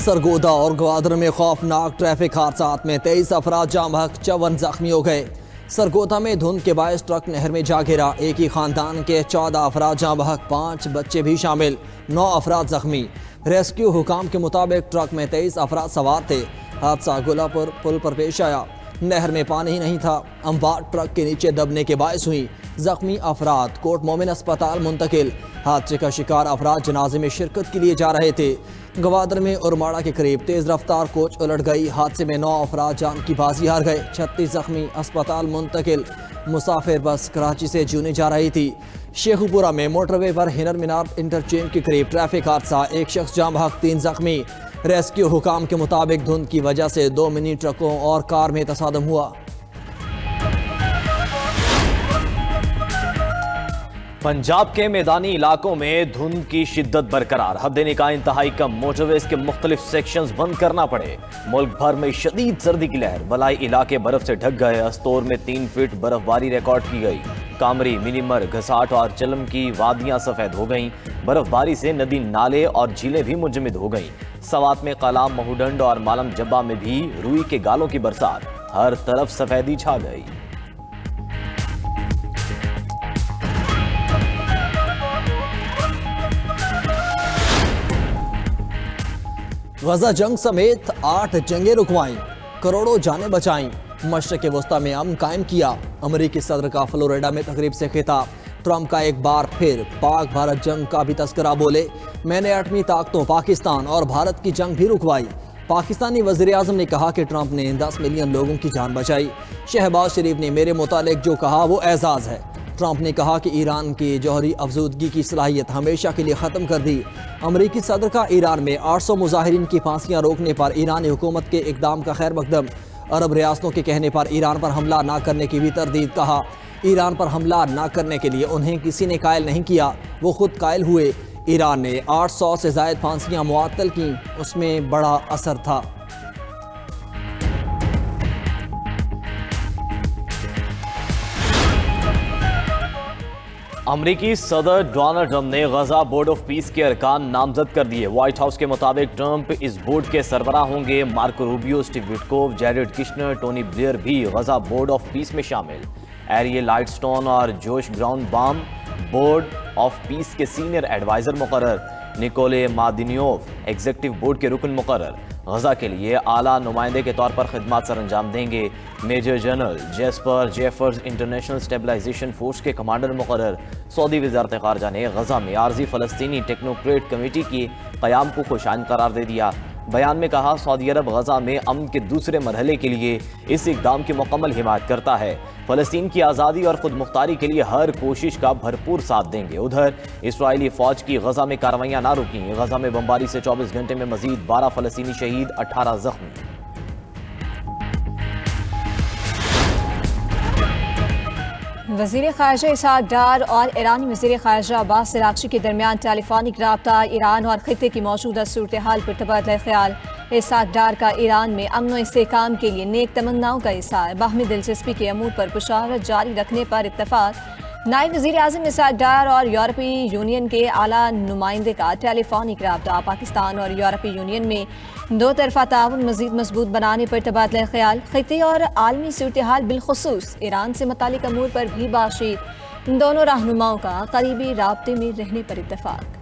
سرگودا اور گوادر میں خوفناک ٹریفک حادثات میں 23 افراد جاں بحق 54 زخمی ہو گئے۔ سرگودا میں دھند کے باعث ٹرک نہر میں جا گرا، ایک ہی خاندان کے 14 افراد جاں بحق، 5 بچے بھی شامل، 9 افراد زخمی۔ ریسکیو حکام کے مطابق ٹرک میں 23 افراد سوار تھے۔ حادثہ گولاپور پل پر پیش آیا، نہر میں پانی ہی نہیں تھا، اموات ٹرک کے نیچے دبنے کے باعث ہوئی۔ زخمی افراد کوٹ مومن اسپتال منتقل۔ حادثے کا شکار افراد جنازے میں شرکت کے لیے جا رہے تھے۔ گوادر میں ارماڑا کے قریب تیز رفتار کوچ الٹ گئی، حادثے میں 9 افراد جان کی بازی ہار گئے، 36 زخمی، اسپتال منتقل۔ مسافر بس کراچی سے جونے جا رہی تھی۔ شیخو پورہ میں موٹر وے پر ہنر مینار انٹرچینج کے قریب ٹریفک حادثہ، ایک شخص جاں بحق، 3 زخمی۔ ریسکیو حکام کے مطابق دھند کی وجہ سے 2 منی ٹرکوں اور کار میں تصادم ہوا۔ پنجاب کے میدانی علاقوں میں دھند کی شدت برقرار، حد نکاح انتہائی کم، موٹر ویز کے مختلف سیکشنز بند کرنا پڑے۔ ملک بھر میں شدید سردی کی لہر، بلائی علاقے برف سے ڈھک گئے، استور میں 3 فٹ برف باری ریکارڈ کی گئی۔ کامری، منیمر، گھساٹ اور چلم کی وادیاں سفید ہو گئیں، برف باری سے ندی، نالے اور جھیلیں بھی منجمد ہو گئیں۔ سوات میں کلام، مہوڈنڈ اور مالم جبہ میں بھی روئی کے گالوں کی برسات، ہر طرف سفیدی چھا گئی۔ غزہ جنگ سمیت 8 جنگیں رکوائیں، کروڑوں جانیں بچائیں، مشرق وسطیٰ میں امن قائم کیا۔ امریکی صدر کا فلوریڈا میں تقریب سے خطاب، ٹرمپ کا ایک بار پھر پاک بھارت جنگ کا بھی تذکرہ، بولے میں نے ایٹمی طاقتوں پاکستان اور بھارت کی جنگ بھی رکوائی۔ پاکستانی وزیر اعظم نے کہا کہ ٹرمپ نے 10 ملین لوگوں کی جان بچائی۔ شہباز شریف نے میرے متعلق جو کہا وہ اعزاز ہے۔ ٹرمپ نے کہا کہ ایران کی جوہری افزودگی کی صلاحیت ہمیشہ کے لیے ختم کر دی۔ امریکی صدر کا ایران میں 800 مظاہرین کی پھانسیاں روکنے پر ایرانی حکومت کے اقدام کا خیر مقدم۔ عرب ریاستوں کے کہنے پر ایران پر حملہ نہ کرنے کی بھی تردید، کہا ایران پر حملہ نہ کرنے کے لیے انہیں کسی نے قائل نہیں کیا، وہ خود قائل ہوئے۔ ایران نے 800 سے زائد پھانسیاں معطل کیں، اس میں بڑا اثر تھا۔ امریکی صدر ڈونلڈ ٹرمپ نے غزہ بورڈ آف پیس کے ارکان نامزد کر دیے۔ وائٹ ہاؤس کے مطابق ٹرمپ اس بورڈ کے سربراہ ہوں گے۔ Marco Rubio, Steve Witkoff, Jared Kushner, Tony Blair بھی غزہ بورڈ آف پیس میں شامل۔ ایریل لائٹ سٹون اور Josh Gruenbaum board of peace کے سینئر ایڈوائزر مقرر۔ نیکولے مادینیوف ایگزیکٹو بورڈ کے رکن مقرر۔ غزہ کے لیے اعلیٰ نمائندے کے طور پر خدمات سر انجام دیں گے۔ Major general Jasper Jeffers international stabilization force کے کمانڈر مقرر۔ سعودی وزارت خارجہ نے غزہ میں عارضی فلسطینی ٹیکنوکریٹ کمیٹی کے قیام کو خوشائند قرار دے دیا۔ بیان میں کہا سعودی عرب غزہ میں امن کے دوسرے مرحلے کے لیے اس اقدام کی مکمل حمایت کرتا ہے، فلسطین کی آزادی اور خود مختاری کے لیے ہر کوشش کا بھرپور ساتھ دیں گے۔ ادھر اسرائیلی فوج کی غزہ میں کارروائیاں نہ رکیں، غزہ میں بمباری سے 24 گھنٹے میں مزید 12 فلسطینی شہید، 18 زخمی۔ وزیر خارجہ اسحاق ڈار اور ایرانی وزیر خارجہ عباس اراغچی کے درمیان ٹیلی فونک رابطہ، ایران اور خطے کی موجودہ صورتحال پر تبادلہ خیال۔ اسحاق ڈار کا ایران میں امن و استحکام کے لیے نیک تمناؤں کا اظہار، باہمی دلچسپی کے امور پر بشارت جاری رکھنے پر اتفاق۔ نائب وزیر اعظم اسحاق ڈار اور یورپی یونین کے اعلیٰ نمائندے کا ٹیلی فونک رابطہ، پاکستان اور یورپی یونین میں 2 طرفہ تعاون مزید مضبوط بنانے پر تبادلہ خیال، خطے اور عالمی صورتحال بالخصوص ایران سے متعلق امور پر بھی بات چیت، دونوں رہنماؤں کا قریبی رابطے میں رہنے پر اتفاق۔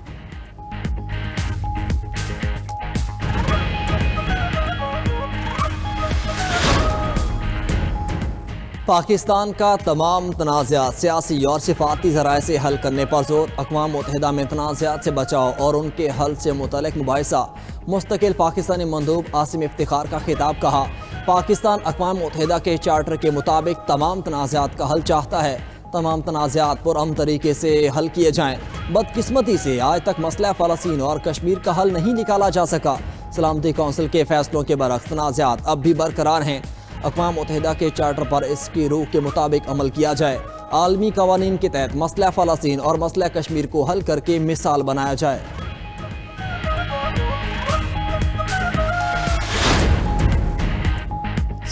پاکستان کا تمام تنازعات سیاسی اور سفارتی ذرائع سے حل کرنے پر زور، اقوام متحدہ میں تنازعات سے بچاؤ اور ان کے حل سے متعلق مباحثہ۔ مستقل پاکستانی مندوب عاصم افتخار کا خطاب، کہا پاکستان اقوام متحدہ کے چارٹر کے مطابق تمام تنازعات کا حل چاہتا ہے، تمام تنازعات پرامن طریقے سے حل کیے جائیں۔ بدقسمتی سے آج تک مسئلہ فلسطین اور کشمیر کا حل نہیں نکالا جا سکا۔ سلامتی کونسل کے فیصلوں کے برعکس تنازعات اب بھی برقرار ہیں۔ اقوام متحدہ کے چارٹر پر اس کی روح کے مطابق عمل کیا جائے، عالمی قوانین کے تحت مسئلہ فلسطین اور مسئلہ کشمیر کو حل کر کے مثال بنایا جائے۔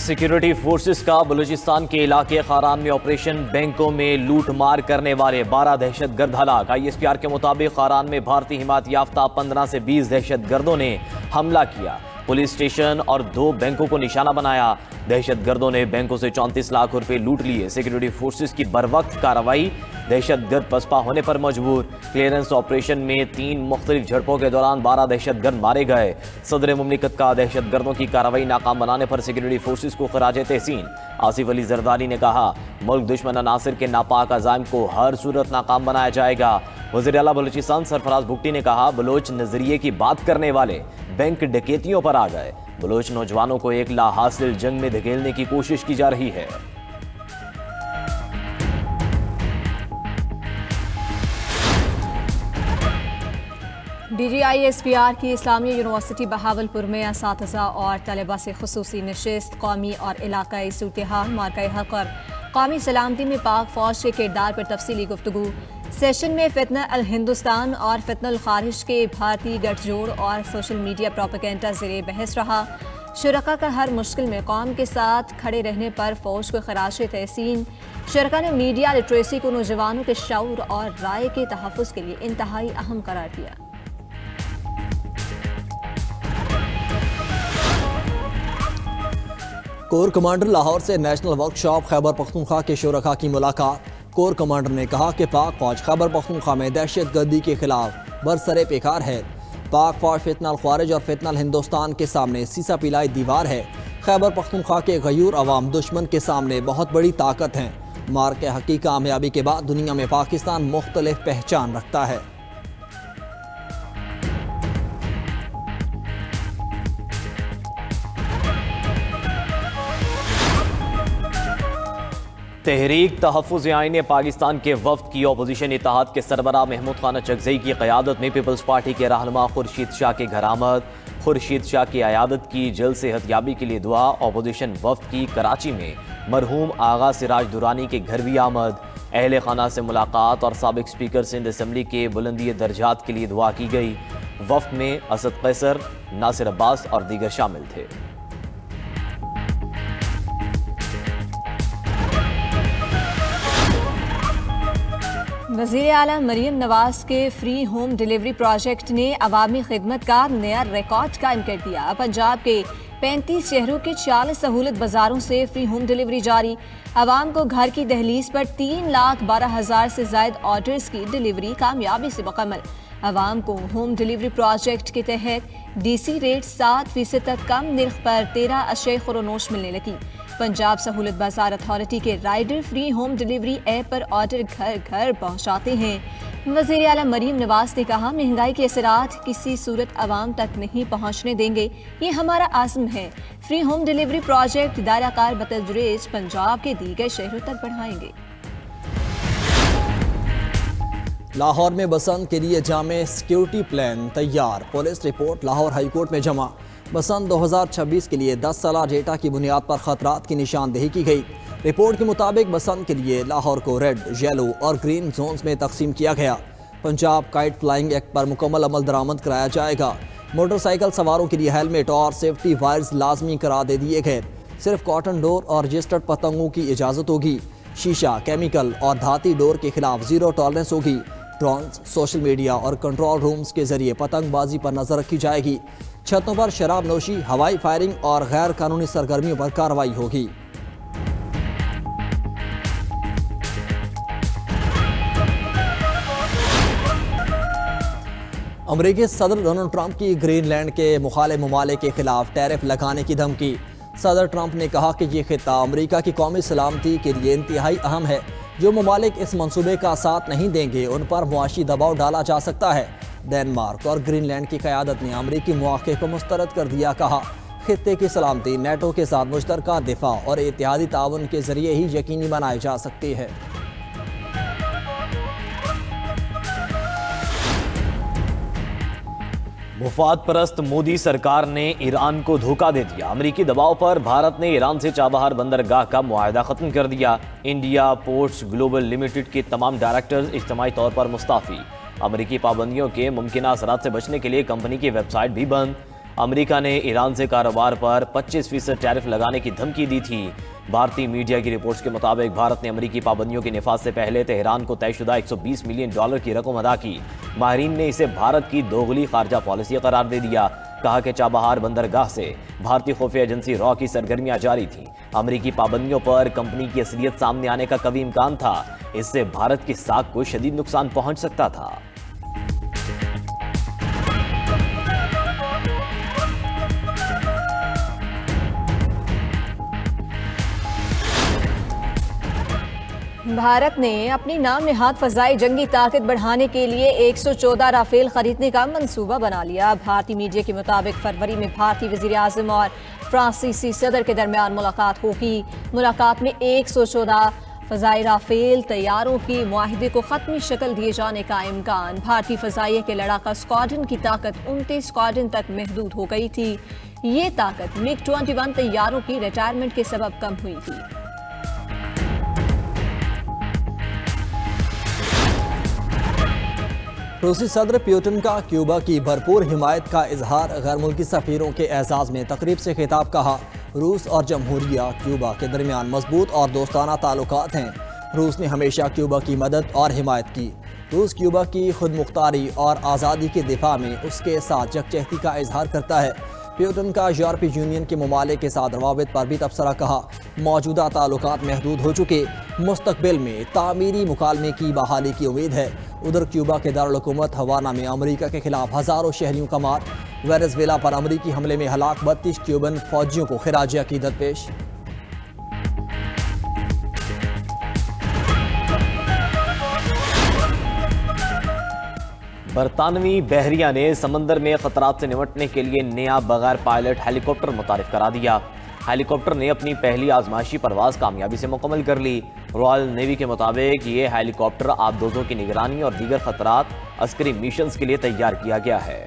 سیکیورٹی فورسز کا بلوچستان کے علاقے خاران میں آپریشن، بینکوں میں لوٹ مار کرنے والے 12 دہشت گرد ہلاک۔ ISPR کے مطابق خاران میں بھارتی حمایت یافتہ 15 سے 20 دہشت گردوں نے حملہ کیا، پولیس اسٹیشن اور 2 بینکوں کو نشانہ بنایا۔ دہشت گردوں نے بینکوں سے 34 لاکھ روپے لوٹ لیے۔ سیکیورٹی فورسز کی بروقت کارروائی، دہشت گرد پسپا ہونے پر مجبور۔ کلیئرنس آپریشن میں 3 مختلف جھڑپوں کے دوران 12 دہشت گرد مارے گئے۔ صدر مملکت کا دہشت گردوں کی کارروائی ناکام بنانے پر سیکیورٹی فورسز کو خراج تحسین۔ آصف علی زرداری نے کہا، ملک دشمن عناصر کے ناپاک عزائم کو ہر صورت ناکام بنایا جائے گا۔ وزیر اعلیٰ بلوچستان سرفراز بھگٹی نے کہا، بلوچ نظریے کی بات کرنے والے بینک ڈکیتیوں پر آ گئے۔ بلوچ نوجوانوں کو ایک لا حاصل جنگ میں دھکیلنے کی کوشش کی جا رہی ہے۔ DGISPR کی اسلامیہ یونیورسٹی بہاولپور میں اساتذہ اور طلبہ سے خصوصی نشست، قومی اور علاقائی صورتحال، مارکہ حق اور قومی سلامتی میں پاک فوج کے کردار پر تفصیلی گفتگو۔ سیشن میں فتنہ الہندوستان اور فتنہ الخارج کے بھارتی گٹھ جوڑ اور سوشل میڈیا پروپیگنڈا زیر بحث رہا۔ شرکاء کا ہر مشکل میں قوم کے ساتھ کھڑے رہنے پر فوج کو خراج تحسین۔ شرکاء نے میڈیا لٹریسی کو نوجوانوں کے شعور اور رائے کے تحفظ کے لیے انتہائی اہم قرار دیا۔ کور کمانڈر لاہور سے national work shop Khyber Pakhtunkhwa کے شرکاء کی ملاقات۔ کور کمانڈر نے کہا کہ پاک فوج خیبر پختونخوا میں دہشت گردی کے خلاف برسر پیکار ہے۔ پاک فوج فتنہ الخوارج اور فتنہ الہندوستان کے سامنے سیسا پلائی دیوار ہے۔ خیبر پختونخوا کے غیور عوام دشمن کے سامنے بہت بڑی طاقت ہیں۔ مارکہ حق کی کامیابی کے بعد دنیا میں پاکستان مختلف پہچان رکھتا ہے۔ تحریک تحفظ آئین پاکستان کے وفد کی اپوزیشن اتحاد کے سربراہ محمود خانہ چکزئی کی قیادت میں پیپلز پارٹی کے رہنما خورشید شاہ کے گھر آمد۔ خورشید شاہ کی عیادت کی، جلد صحت یابی کے لیے دعا۔ اپوزیشن وفد کی کراچی میں مرحوم آغا سراج درانی کے گھر بھی آمد۔ اہل خانہ سے ملاقات اور سابق اسپیکر سندھ اسمبلی کے بلندی درجات کے لیے دعا کی گئی۔ وفد میں اسد قیصر، ناصر عباس اور دیگر شامل تھے۔ وزیر اعلیٰ مریم نواز کے فری ہوم ڈیلیوری پروجیکٹ نے عوامی خدمت کا نیا ریکارڈ قائم کر دیا۔ پنجاب کے 35 شہروں کے 40 سہولت بازاروں سے فری ہوم ڈیلیوری جاری۔ عوام کو گھر کی دہلیز پر 3,12,000 سے زائد آرڈرز کی ڈیلیوری کامیابی سے مکمل۔ عوام کو ہوم ڈیلیوری پروجیکٹ کے تحت DC ریٹ 7% تک کم نرخ پر 13 اشیاء خورونوش ملنے لگی۔ پنجاب سہولت بازار اتھارٹی کے rider free home delivery app پر آرڈر گھر گھر پہنچاتے ہیں۔ وزیر اعلیٰ مریم نواز نے کہا، مہنگائی کے اثرات کسی صورت عوام تک نہیں پہنچنے دیں گے، یہ ہمارا عزم ہے۔ فری ہوم ڈیلیوری پروجیکٹ دائرہ کار بتدریج پنجاب کے دیگر شہروں تک بڑھائیں گے۔ لاہور میں بسنت کے لیے جامع سیکیورٹی پلان تیار، police report Lahore high court میں جمع۔ بسنت 2026 کے لیے 10 سالہ ڈیٹا کی بنیاد پر خطرات کی نشاندہی کی گئی۔ رپورٹ کے مطابق بسنت کے لیے لاہور کو ریڈ، یلو اور گرین زونز میں تقسیم کیا گیا۔ پنجاب کائٹ فلائنگ ایکٹ پر مکمل عمل درآمد کرایا جائے گا۔ موٹر سائیکل سواروں کے لیے ہیلمٹ اور سیفٹی وائرز لازمی قرار دے دیے گئے۔ صرف کاٹن ڈور اور رجسٹرڈ پتنگوں کی اجازت ہوگی۔ شیشہ، کیمیکل اور دھاتی ڈور کے خلاف زیرو ٹالرنس ہوگی۔ ڈرونز، سوشل میڈیا اور کنٹرول رومز کے ذریعے پتنگ بازی پر نظر رکھی جائے گی۔ چھتوں پر شراب نوشی، ہوائی فائرنگ اور غیر قانونی سرگرمیوں پر کارروائی ہوگی۔ امریکی صدر ڈونلڈ ٹرمپ کی گرین لینڈ کے مخالف ممالک کے خلاف ٹیرف لگانے کی دھمکی۔ صدر ٹرمپ نے کہا کہ یہ خطہ امریکہ کی قومی سلامتی کے لیے انتہائی اہم ہے۔ جو ممالک اس منصوبے کا ساتھ نہیں دیں گے ان پر معاشی دباؤ ڈالا جا سکتا ہے۔ ڈنمارک اور گرین لینڈ کی قیادت نے امریکی مواقع کو مسترد کر دیا۔ کہا، خطے کی سلامتی نیٹو کے ساتھ مشترکہ دفاع اور اتحادی تعاون کے ذریعے ہی یقینی بنائی جا سکتی ہے۔ مفاد پرست مودی سرکار نے ایران کو دھوکہ دے دیا۔ امریکی دباؤ پر بھارت نے ایران سے چابہار بندرگاہ کا معاہدہ ختم کر دیا۔ انڈیا پورٹس گلوبل لمیٹڈ کے تمام ڈائریکٹرز اجتماعی طور پر مستعفی۔ امریکی پابندیوں کے ممکنہ اثرات سے بچنے کے لیے کمپنی کی ویب سائٹ بھی بند۔ امریکہ نے ایران سے کاروبار پر 25% ٹیرف لگانے کی دھمکی دی تھی۔ بھارتی میڈیا کی رپورٹس کے مطابق بھارت نے امریکی پابندیوں کے نفاذ سے پہلے تہران کو طے شدہ $120 ملین کی رقم ادا کی۔ ماہرین نے اسے بھارت کی دوغلی خارجہ پالیسی قرار دے دیا۔ کہا کہ چابہار بندرگاہ سے بھارتی خفیہ ایجنسی را کی سرگرمیاں جاری تھیں۔ امریکی پابندیوں پر کمپنی کی اصلیت سامنے آنے کا قوی امکان تھا۔ اس سے بھارت کی ساکھ کو شدید نقصان پہنچ سکتا تھا۔ بھارت نے اپنی نام نہاد فضائی جنگی طاقت بڑھانے کے لیے 114 رافیل خریدنے کا منصوبہ بنا لیا۔ بھارتی میڈیا کے مطابق فروری میں بھارتی وزیر اعظم اور فرانسیسی صدر کے درمیان ملاقات ہوگی۔ ملاقات میں 114 فضائی رافیل طیاروں کی معاہدے کو حتمی شکل دیے جانے کا امکان۔ بھارتی فضائیہ کے لڑاکا اسکواڈرن کی طاقت 29 اسکواڈرن تک محدود ہو گئی تھی۔ یہ طاقت MiG 21 طیاروں کی ریٹائرمنٹ کے سبب کم ہوئی تھی۔ روسی صدر پیوٹن کا کیوبا کی بھرپور حمایت کا اظہار، غیر ملکی سفیروں کے اعزاز میں تقریب سے خطاب۔ کہا روس اور جمہوریہ کیوبا کے درمیان مضبوط اور دوستانہ تعلقات ہیں۔ روس نے ہمیشہ کیوبا کی مدد اور حمایت کی۔ روس کیوبا کی خود مختاری اور آزادی کے دفاع میں اس کے ساتھ یکجہتی کا اظہار کرتا ہے۔ پیوٹن کا یورپی یونین کے ممالک کے ساتھ روابط پر بھی تبصرہ۔ کہا موجودہ تعلقات محدود ہو چکے، مستقبل میں تعمیری مکالمے کی بحالی کی امید ہے۔ ادھر کیوبا کے دارالحکومت ہوانا میں امریکہ کے خلاف ہزاروں شہریوں کا مات۔ وینزویلا پر امریکی حملے میں ہلاک 32 کیوبن فوجیوں کو خراج عقیدت پیش۔ برطانوی بحریہ نے سمندر میں خطرات سے نمٹنے کے لیے نیا بغیر پائلٹ ہیلی کاپٹر متعارف کرا دیا۔ ہیلی کاپٹر نے اپنی پہلی آزمائشی پرواز کامیابی سے مکمل کر لی۔ رائل نیوی کے مطابق یہ ہیلی کاپٹر آبدوزوں کی نگرانی اور دیگر خطرات عسکری میشنز کے لیے تیار کیا گیا ہے۔